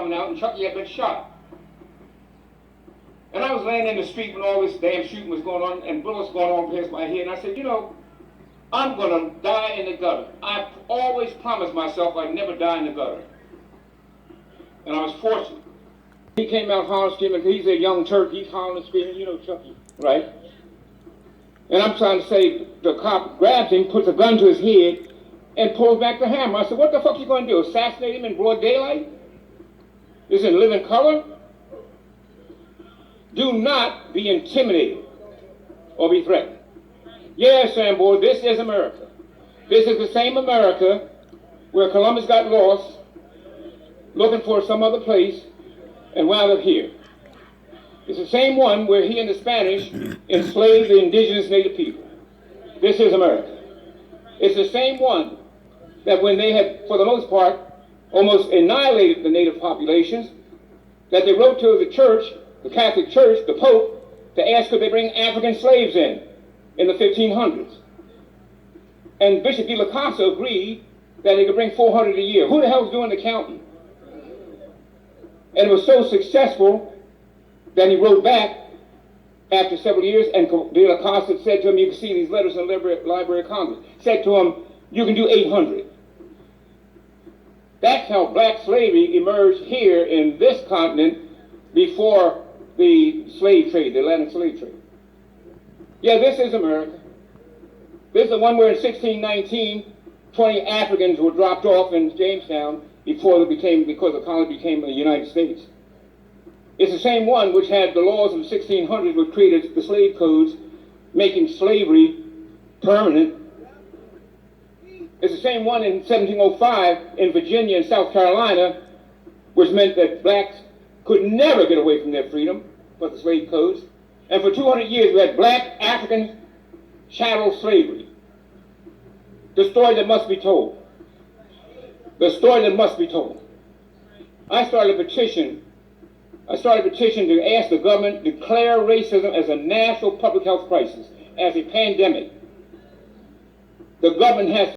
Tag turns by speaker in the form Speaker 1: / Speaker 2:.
Speaker 1: coming out, and Chucky had been shot. And I was laying in the street when all this damn shooting was going on, and bullets going on past my head, and I said, you know, I'm going to die in the gutter. I've always promised myself I'd never die in the gutter. And I was fortunate. He came out hollering, screaming, he's a young Turk, he's hollering and screaming, you know, Chucky, right? And I'm trying to say, the cop grabs him, puts a gun to his head, and pulls back the hammer. I said, what the fuck you going to do, assassinate him in broad daylight? Is it living color? Do not be intimidated or be threatened. Yes, Sambo, this is America. This is the same America where Columbus got lost, looking for some other place, and wound up here. It's the same one where he and the Spanish enslaved the indigenous native people. This is America. It's the same one that when they had, for the most part, almost annihilated the native populations, that they wrote to the church, the Catholic Church, the Pope, to ask could they bring African slaves in the 1500s. And Bishop de la Casa agreed that they could bring 400 a year. Who the hell's doing the counting? And it was so successful that he wrote back after several years, and de la Casa said to him, you can see these letters in the Library of Congress, said to him, you can do 800. That's how black slavery emerged here in this continent before the slave trade, the Atlantic slave trade. Yeah, this is America. This is the one where in 1619, 20 Africans were dropped off in Jamestown because the colony became the United States. It's the same one which had the laws of the 1600s which created the slave codes, making slavery permanent. It's the same one in 1705 in Virginia and South Carolina, which meant that blacks could never get away from their freedom, but the slave codes. And for 200 years we had black African chattel slavery. The story that must be told. The story that must be told. I started a petition to ask the government to declare racism as a national public health crisis, as a pandemic. The government has